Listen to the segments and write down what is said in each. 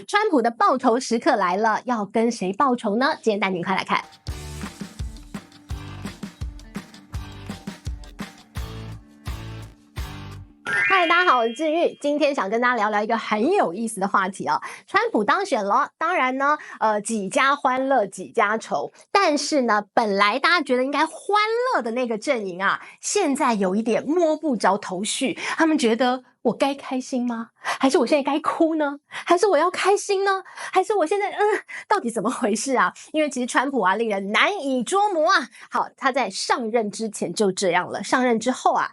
川普的报仇时刻来了，要跟谁报仇呢？今天带您快来看。嗨，大家好，我是志玉，今天想跟大家聊聊一个很有意思的话题哦。川普当选了，当然呢，几家欢乐几家愁，但是呢，本来大家觉得应该欢乐的那个阵营啊，现在有一点摸不着头绪，他们觉得我该开心吗？还是我现在该哭呢？还是我要开心呢？还是我现在到底怎么回事啊？因为其实川普啊，令人难以捉摸啊。好，他在上任之前就这样了，上任之后啊，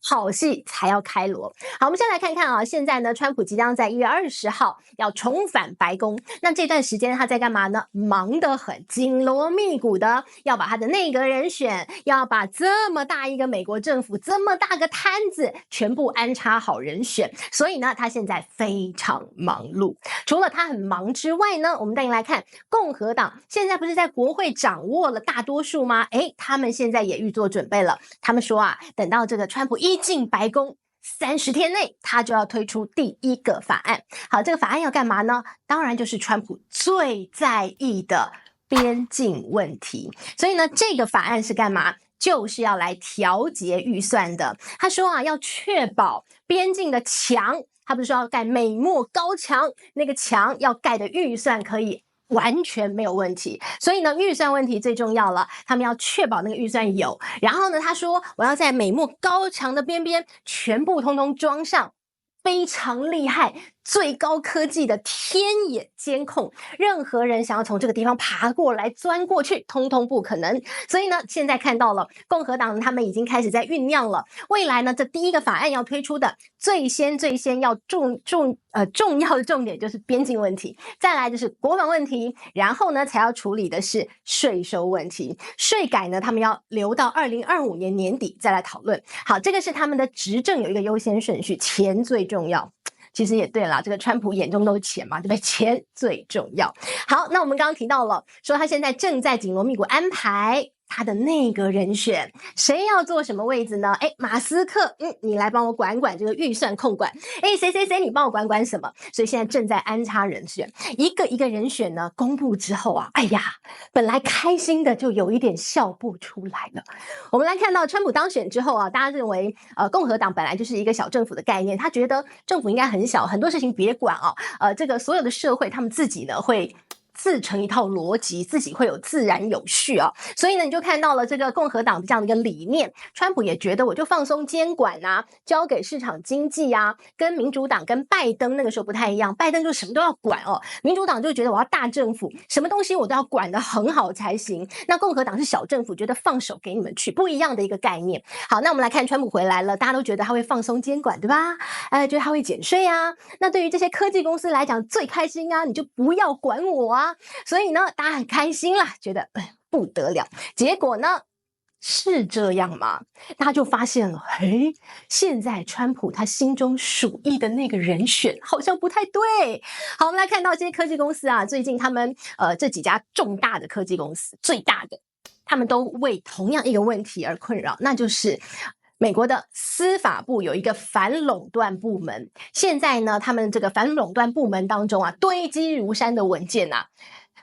好戏才要开锣。好，我们先来看看啊，现在呢，川普即将在1月20号要重返白宫。那这段时间他在干嘛呢？忙得很，紧锣密鼓的要把他的内阁人选，要把这么大一个美国政府这么大个摊子全部安插好人选。所以呢，他现在非常忙碌。除了他很忙之外呢，我们带您来看共和党现在不是在国会掌握了大多数吗？他们现在也预做准备了。他们说啊，等到这个川普一进白宫30天内，他就要推出第一个法案。好，这个法案要干嘛呢？当然就是川普最在意的边境问题。所以呢，这个法案是干嘛？就是要来调节预算的。他说啊，要确保边境的墙，他不是说要盖美墨高墙，那个墙要盖的预算可以完全没有问题。所以呢，预算问题最重要了，他们要确保那个预算有。然后呢，他说我要在美墨高墙的边边全部通通装上非常厉害最高科技的天眼监控，任何人想要从这个地方爬过来钻过去通通不可能。所以呢，现在看到了共和党他们已经开始在酝酿了，未来呢，这第一个法案要推出的最先要重要的重点就是边境问题，再来就是国防问题，然后呢才要处理的是税收问题。税改呢，他们要留到2025年年底再来讨论。好，这个是他们的执政有一个优先顺序，钱最重要。其实也对啦，这个川普眼中都是钱嘛，对不对？钱最重要。好，那我们刚刚提到了，说他现在正在紧锣密鼓安排他的内阁人选，谁要做什么位置呢？马斯克，你来帮我管管这个预算控管。谁你帮我管管什么？所以现在正在安插人选，一个一个人选呢公布之后啊，本来开心的就有一点笑不出来了。我们来看到川普当选之后啊，大家认为共和党本来就是一个小政府的概念，他觉得政府应该很小，很多事情别管这个所有的社会他们自己呢会自成一套逻辑，自己会有自然有序所以呢，你就看到了这个共和党的这样的一个理念。川普也觉得我就放松监管啊，交给市场经济啊，跟民主党跟拜登那个时候不太一样，拜登就什么都要管民主党就觉得我要大政府，什么东西我都要管得很好才行。那共和党是小政府，觉得放手给你们去，不一样的一个概念。好，那我们来看川普回来了，大家都觉得他会放松监管，对吧？觉得他会减税啊。那对于这些科技公司来讲，最开心啊，你就不要管我啊。所以呢，大家很开心啦，觉得不得了。结果呢，是这样吗？大家就发现了，现在川普他心中属意的那个人选好像不太对。好，我们来看到这些科技公司啊，最近他们这几家重大的科技公司，最大的，他们都为同样一个问题而困扰，那就是美国的司法部有一个反垄断部门，现在呢，他们这个反垄断部门当中啊，堆积如山的文件啊，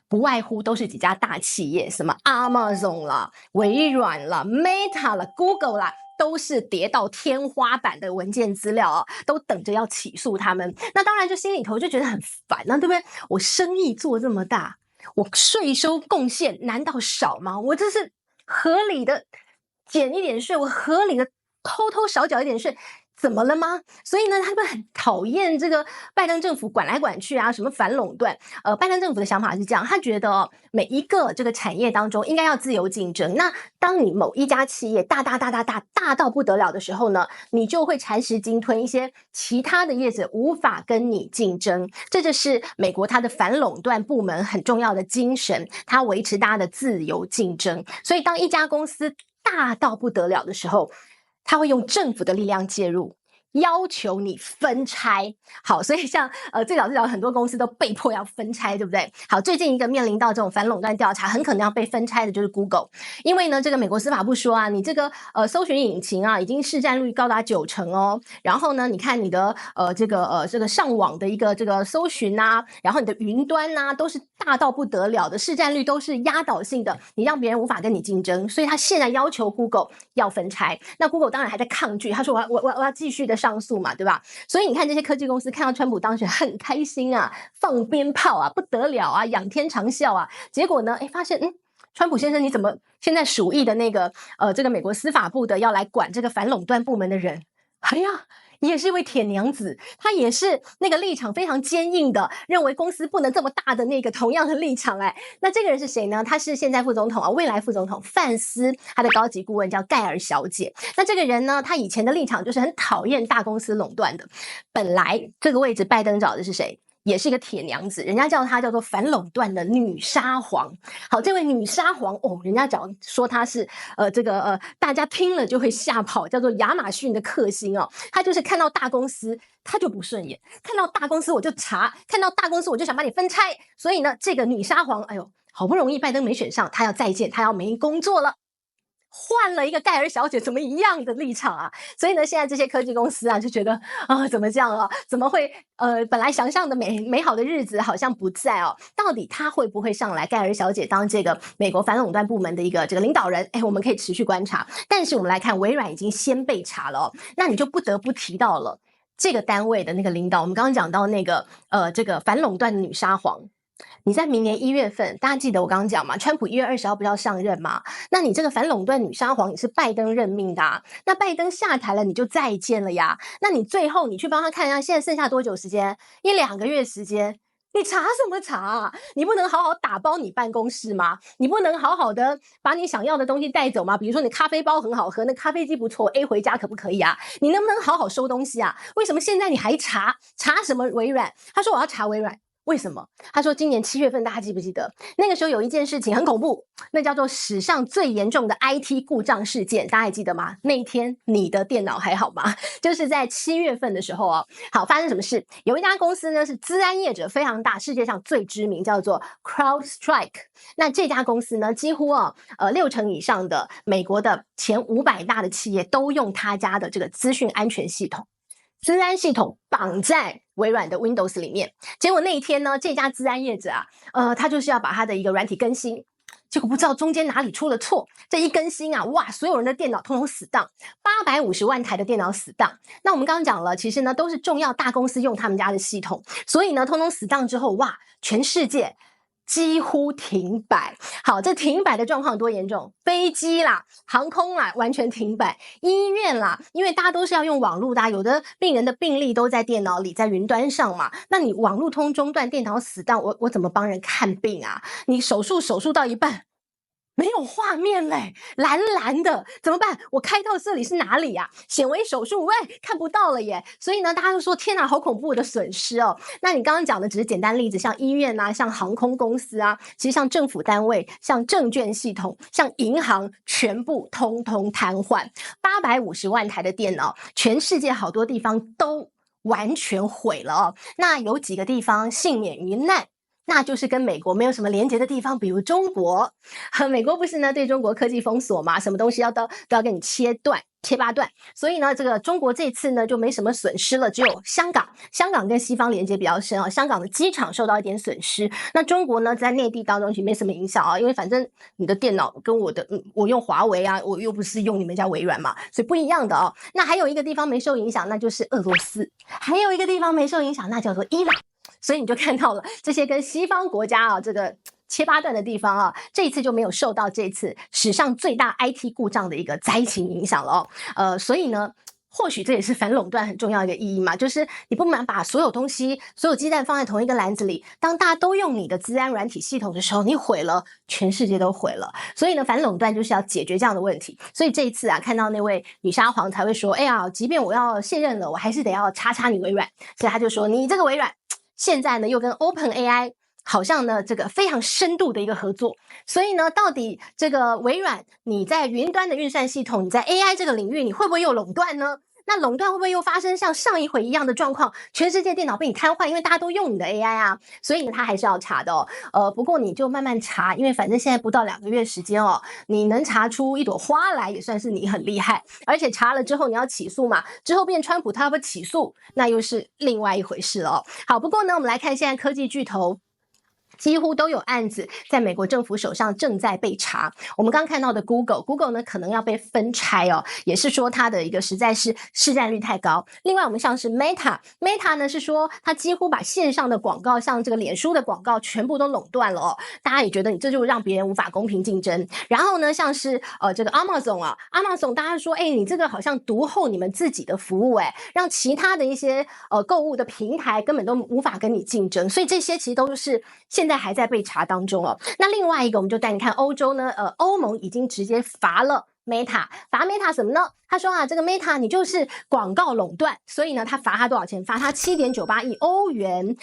不外乎都是几家大企业，什么 Amazon 啦、微软啦、Meta 啦、Google 啦，都是叠到天花板的文件资料都等着要起诉他们。那当然就心里头就觉得很烦对不对？我生意做这么大，我税收贡献难道少吗？我这是合理的减一点税，我合理的偷偷少缴一点税，怎么了吗？所以呢，他们很讨厌这个拜登政府管来管去啊，什么反垄断。拜登政府的想法是这样，他觉得每一个这个产业当中应该要自由竞争。那当你某一家企业大到不得了的时候呢，你就会蚕食鲸吞一些其他的业者无法跟你竞争。这就是美国它的反垄断部门很重要的精神，它维持大家的自由竞争。所以当一家公司大到不得了的时候，他会用政府的力量介入，要求你分拆。好，所以像最早很多公司都被迫要分拆，对不对？好，最近一个面临到这种反垄断调查，很可能要被分拆的就是 Google， 因为呢，这个美国司法部说啊，你这个搜寻引擎啊，已经市占率高达90%哦。然后呢，你看你的这个上网的一个这个搜寻啊，然后你的云端啊，都是大到不得了的，市占率都是压倒性的，你让别人无法跟你竞争，所以他现在要求 Google 要分拆。那 Google 当然还在抗拒，他说我要继续的上诉嘛，对吧？所以你看这些科技公司看到川普当选很开心啊，放鞭炮啊，不得了啊，仰天长啸啊。结果呢，发现川普先生你怎么现在属意的那个这个美国司法部的要来管这个反垄断部门的人，哎呀，也是一位铁娘子，她也是那个立场非常坚硬的，认为公司不能这么大的那个同样的立场。那这个人是谁呢？她是现在副总统未来副总统范斯，她的高级顾问叫盖尔小姐。那这个人呢，她以前的立场就是很讨厌大公司垄断的。本来这个位置拜登找的是谁？也是一个铁娘子，人家叫她叫做反垄断的女沙皇。好，这位女沙皇人家说她是大家听了就会吓跑，叫做亚马逊的克星哦。她就是看到大公司她就不顺眼，看到大公司我就查，看到大公司我就想把你分拆。所以呢，这个女沙皇，好不容易拜登没选上，她要再见，她要没工作了。换了一个盖尔小姐，怎么一样的立场啊？所以呢，现在这些科技公司啊，就觉得怎么这样啊？怎么会本来想象的美好的日子好像不在哦？到底她会不会上来？盖尔小姐当这个美国反垄断部门的一个这个领导人，我们可以持续观察。但是我们来看，微软已经先被查了哦，那你就不得不提到了这个单位的那个领导。我们刚刚讲到那个这个反垄断的女沙皇。你在明年1月份，大家记得我刚刚讲嘛，川普1月20号不是要上任嘛？那你这个反垄断女沙皇，你是拜登任命的啊，那拜登下台了，你就再见了呀。那你最后你去帮他看一下，现在剩下多久时间？1-2个月时间。你查什么查啊？你不能好好打包你办公室吗？你不能好好的把你想要的东西带走吗？比如说你咖啡包很好喝，那咖啡机不错 ，A 回家可不可以啊？你能不能好好收东西啊？为什么现在你还查什么微软？他说我要查微软。为什么？他说今年7月份，大家记不记得那个时候有一件事情很恐怖，那叫做史上最严重的 IT 故障事件，大家还记得吗？那一天你的电脑还好吗？就是在7月份的时候哦。好，发生什么事？有一家公司呢是资安业者非常大，世界上最知名，叫做 CrowdStrike。那这家公司呢，几乎60%以上的美国的前500大的企业都用他家的这个资讯安全系统。资安系统绑在微软的 Windows 里面，结果那一天呢，这家资安业者他就是要把他的一个软体更新，结果不知道中间哪里出了错，这一更新啊，哇，所有人的电脑通通死当，850万台的电脑死当。那我们刚刚讲了，其实呢都是重要大公司用他们家的系统，所以呢通通死当之后，哇，全世界几乎停摆。好，这停摆的状况多严重？飞机啦、航空啦，完全停摆；医院啦，因为大家都是要用网络的，有的病人的病历都在电脑里，在云端上嘛。那你网络通中断，电脑死当，我怎么帮人看病啊？你手术到一半。没有画面嘞，蓝蓝的，怎么办？我开到这里是哪里呀？显微手术，看不到了耶。所以呢，大家就说天哪，好恐怖的损失哦。那你刚刚讲的只是简单例子，像医院啊，像航空公司啊，其实像政府单位、像证券系统、像银行，全部通通瘫痪。850万台的电脑，全世界好多地方都完全毁了哦。那有几个地方幸免于难。那就是跟美国没有什么连结的地方，比如中国。美国不是呢对中国科技封锁嘛，什么东西都要给你切八段。所以呢，这个中国这次呢就没什么损失了，只有香港跟西方连接比较深啊，香港的机场受到一点损失。那中国呢在内地当中其实没什么影响啊，因为反正你的电脑跟我用华为啊，我又不是用你们家微软嘛，所以不一样的哦。那还有一个地方没受影响，那就是俄罗斯；还有一个地方没受影响，那叫做伊朗。所以你就看到了这些跟西方国家啊这个切八段的地方啊，这一次就没有受到这次史上最大 IT 故障的一个灾情影响了哦。所以呢，或许这也是反垄断很重要的一个意义嘛，就是你不能把所有东西、所有鸡蛋放在同一个篮子里，当大家都用你的资安软体系统的时候，你毁了，全世界都毁了。所以呢，反垄断就是要解决这样的问题。所以这一次啊，看到那位女沙皇才会说，哎呀，即便我要卸任了，我还是得要查你微软。所以他就说，你这个微软现在呢又跟 OpenAI 好像呢这个非常深度的一个合作，所以呢到底这个微软你在云端的运算系统，你在 AI 这个领域你会不会有垄断呢？那垄断会不会又发生像上一回一样的状况，全世界电脑被你瘫痪，因为大家都用你的 AI 啊？所以呢，他还是要查的哦。不过你就慢慢查，因为反正现在不到2个月时间哦，你能查出一朵花来，也算是你很厉害。而且查了之后你要起诉嘛，之后变川普他要不要起诉，那又是另外一回事了哦。好，不过呢，我们来看现在科技巨头几乎都有案子在美国政府手上正在被查。我们刚看到的 Google 呢可能要被分拆哦，也是说它的一个实在是市占率太高。另外我们像是 Meta 呢是说它几乎把线上的广告，像这个脸书的广告全部都垄断了哦，大家也觉得你这就让别人无法公平竞争。然后呢，像是这个 Amazon 大家说你这个好像独后你们自己的服务让其他的一些购物的平台根本都无法跟你竞争，所以这些其实都是现在还在被查当中哦。那另外一个我们就带你看欧洲呢，欧盟已经直接罚了Meta 什么呢？他说这个 Meta 你就是广告垄断，所以呢他罚他多少钱？罚他7.98亿欧元。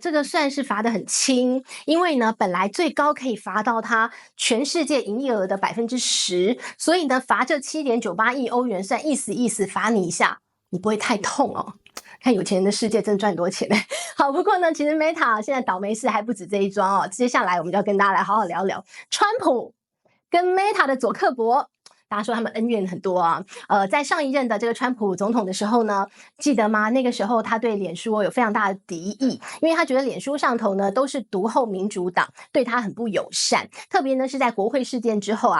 这个算是罚得很轻，因为呢本来最高可以罚到他全世界营业额的10%，所以呢罚这7.98亿欧元算意思罚你一下，你不会太痛哦。看有钱人的世界真赚很多钱好，不过呢其实 Meta 现在倒霉事还不止这一桩哦。接下来我们就要跟大家来好好聊聊川普跟 Meta 的佐克伯。大家说他们恩怨很多啊。在上一任的这个川普总统的时候呢，记得吗？那个时候他对脸书有非常大的敌意，因为他觉得脸书上头呢都是独后民主党，对他很不友善。特别呢是在国会事件之后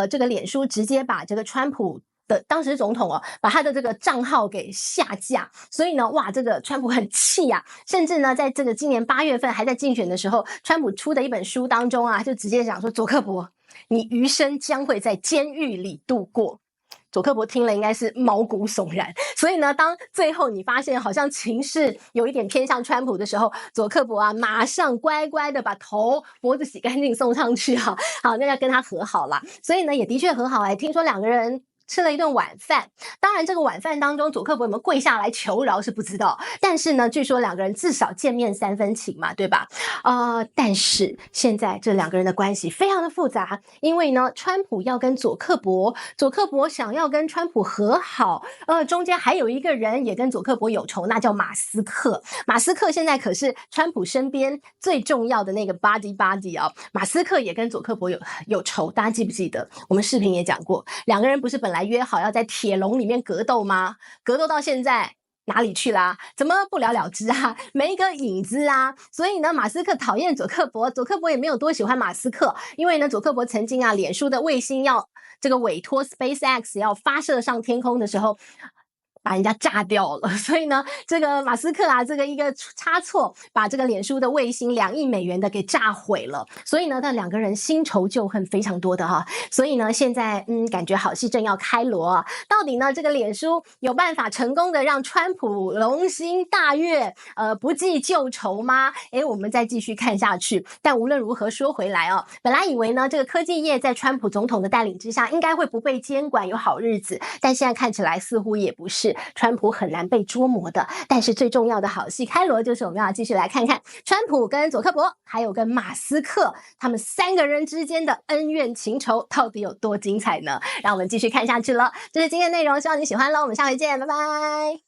这个脸书直接把这个川普的当时总统把他的这个账号给下架，所以呢，哇，这个川普很气甚至呢，在这个今年8月份还在竞选的时候，川普出的一本书当中就直接讲说，佐克伯，你余生将会在监狱里度过。佐克伯听了应该是毛骨悚然，所以呢，当最后你发现好像情势有一点偏向川普的时候，佐克伯马上乖乖的把脖子洗干净送上去好，那要跟他和好啦。所以呢，也的确和好听说2个人吃了一顿晚饭，当然这个晚饭当中佐克伯有没有跪下来求饶是不知道，但是呢据说2个人至少见面3分情嘛，对吧？但是现在这2个人的关系非常的复杂，因为呢川普要跟佐克伯想要跟川普和好，中间还有一个人也跟佐克伯有仇，那叫马斯克现在可是川普身边最重要的那个 buddy 马斯克也跟佐克伯有仇，大家记不记得我们视频也讲过，2个人不是本来约好要在铁笼里面格斗吗？格斗到现在哪里去啦？怎么不了了之没一个影子所以呢马斯克讨厌佐克伯，佐克伯也没有多喜欢马斯克，因为呢佐克伯曾经脸书的卫星要这个委托 SpaceX 要发射上天空的时候把人家炸掉了，所以呢这个马斯克这个一个差错把这个脸书的卫星2亿美元的给炸毁了，所以呢他2个人新仇旧恨非常多的所以呢现在感觉好戏正要开锣到底呢这个脸书有办法成功的让川普龙心大悦不计旧仇吗？我们再继续看下去。但无论如何说回来本来以为呢这个科技业在川普总统的带领之下应该会不被监管有好日子，但现在看起来似乎也不是，川普很难被捉摸的。但是最重要的好戏开锣，就是我们要继续来看看川普跟佐克伯还有跟马斯克他们3个人之间的恩怨情仇到底有多精彩呢？让我们继续看下去了。这是今天的内容，希望你喜欢咯，我们下回见，拜拜。